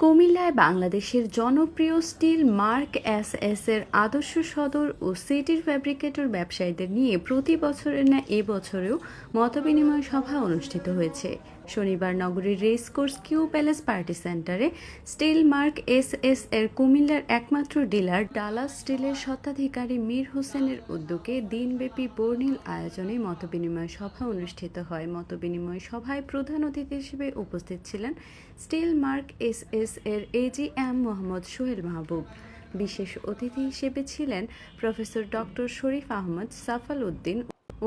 কুমিল্লায় বাংলাদেশের জনপ্রিয় স্টিল মার্ক এস এর আদর্শ সদর ও সিটির ফ্যাব্রিকেটর ব্যবসায়ীদের নিয়ে প্রতি বছরের ন্যায় এবছরেও মতবিনিময় সভা অনুষ্ঠিত হয়েছে। শনিবার নগরীর রেসকোর্স কিউ প্যালেস পার্টি সেন্টারে স্টিল মার্ক এস এর কুমিল্লার একমাত্র ডিলার ডালাস স্টিলের স্বত্বাধিকারী মীর হোসেনের উদ্যোগে দিনব্যাপী বর্ণিল আয়োজনে মতবিনিময় সভা অনুষ্ঠিত হয়। মতবিনিময় সভায় প্রধান অতিথি হিসেবে উপস্থিত ছিলেন স্টিল মার্ক এস এর এজিএম মোহাম্মদ সোহেল মাহবুব। বিশেষ অতিথি হিসেবে ছিলেন প্রফেসর ডক্টর শরীফ আহমদ সাফাল উদ্দিন।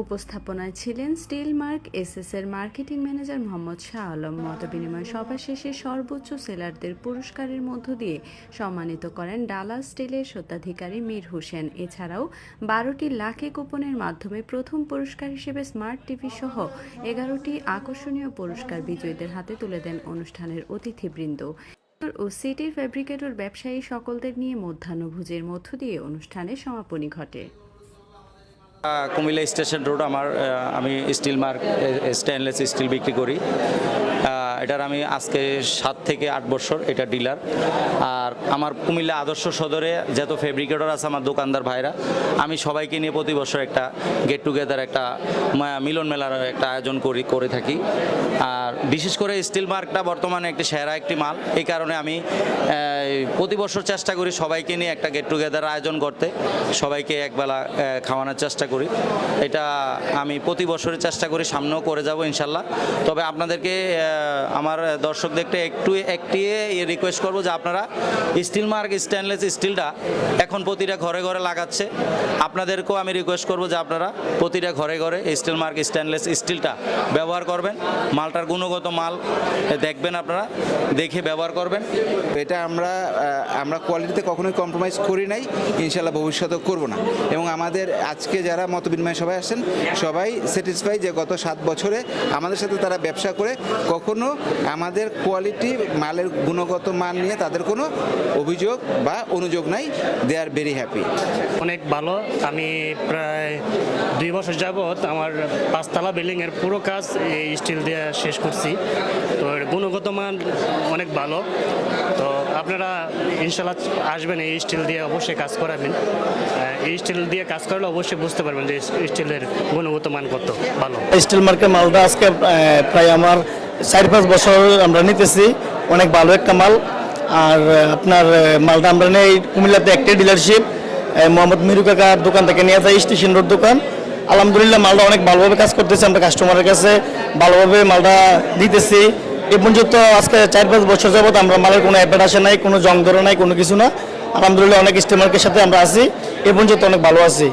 উপস্থাপনায় ছিলেন স্টিল মার্ক এস এর মার্কেটিং ম্যানেজার মোহাম্মদ শাহ আলম। মতবিনিময় সভা শেষে সর্বোচ্চ সেলারদের পুরস্কারের মধ্য দিয়ে সম্মানিত করেন ডালাস স্টিলের স্বত্বাধিকারী মীর হোসেন। এছাড়াও 12টি লাকি কুপনের মাধ্যমে প্রথম পুরস্কার হিসেবে স্মার্ট টিভি সহ 11টি আকর্ষণীয় পুরস্কার বিজয়ীদের হাতে তুলে দেন অনুষ্ঠানের অতিথিবৃন্দ ও সিটির ফ্যাব্রিকেটর ব্যবসায়ী সকলদের নিয়ে মধ্যাহ্নভোজের মধ্য দিয়ে অনুষ্ঠানের সমাপনী ঘটে। কুমিল্লা স্টেশন রোড আমি স্টিল মার্ক স্টেনলেস স্টিল বিক্রি করি। এটার আমি আজকে 7 থেকে 8 বছর এটা ডিলার। আর আমার কুমিল্লা আদর্শ সদরে যত ফেব্রিকেটর আছে আমার দোকানদার ভাইরা, আমি সবাইকে নিয়ে প্রতি বছর একটা গেট টুগেদার, একটা মিলন মেলার একটা আয়োজন করে থাকি। আর বিশেষ করে স্টিল মার্কটা বর্তমানে একটি সেরা একটি মাল, এই কারণে আমি প্রতি বছর চেষ্টা করি সবাইকে নিয়ে একটা গেট টুগেদার আয়োজন করতে, সবাইকে একবেলা খাওয়ানোর চেষ্টা করি। এটা আমি প্রতি বছরের চেষ্টা করি, সামনেও করে যাব ইনশাল্লাহ। তবে আপনাদেরকে আমার দর্শকদেরকে একটি রিকোয়েস্ট করব যে আপনারা স্টিল মার্ক স্টেনলেস স্টিলটা এখন প্রতিটা ঘরে ঘরে লাগাচ্ছে। আপনাদেরকেও আমি রিকোয়েস্ট করব যে আপনারা প্রতিটা ঘরে ঘরে স্টিল মার্ক স্টেনলেস স্টিলটা ব্যবহার করবেন। মালটার গুণগত মাল দেখবেন, আপনারা দেখে ব্যবহার করবেন। এটা আমরা কোয়ালিটিতে কখনোই কম্প্রোমাইজ করি নাই, ইনশাল্লাহ ভবিষ্যতেও করব না। এবং আমাদের আজকে যারা মতবিনিময় সবাই আসছেন সবাই স্যাটিসফাই যে গত 7 বছরে আমাদের সাথে তারা ব্যবসা করে কখনো আমাদের কোয়ালিটি মালের গুণগত মান নিয়ে তাদের কোনো অভিযোগ বা অনুযোগ নাই। দে আর ভেরি হ্যাপি। অনেক ভালো। আমি প্রায় 2 বছর যাবৎ আমার 5তলা বিল্ডিংয়ের পুরো কাজ এই স্টিল দিয়ে শেষ করছি। তো এর গুণগত মান অনেক ভালো। তো আপনারা ইনশাল্লাহ আসবেন, এই স্টিল দিয়ে অবশ্যই কাজ করাবেন। এই স্টিল দিয়ে কাজ করলে অবশ্যই বুঝতে পারবেন যে স্টিলের গুণগত মান কত ভালো। স্টিল মার্কের মালটা আজকে প্রায় আমার 4-5 বছর আমরা নিতেছি, অনেক ভালো একটা মাল। আর আপনার মালটা আমরা নেই কুমিল্লাতে একটি ডিলারশিপ মোহাম্মদ মিরু কাকার দোকান থেকে নিয়ে যাই, স্টেশন রোড দোকান। আলহামদুলিল্লাহ মালটা অনেক ভালোভাবে কাজ করতেছে, আমরা কাস্টমারের কাছে ভালোভাবে মালটা দিতেছি। এই পর্যন্ত আজকে 4-5 বছর যাবত আমরা মালের কোনো অ্যাপেট আসে নাই, কোনো জং ধরে নাই, কোনো কিছু না। আলহামদুলিল্লাহ অনেক স্টিল মার্কের সাথে আমরা আছি, এই পর্যন্ত অনেক ভালো আছি।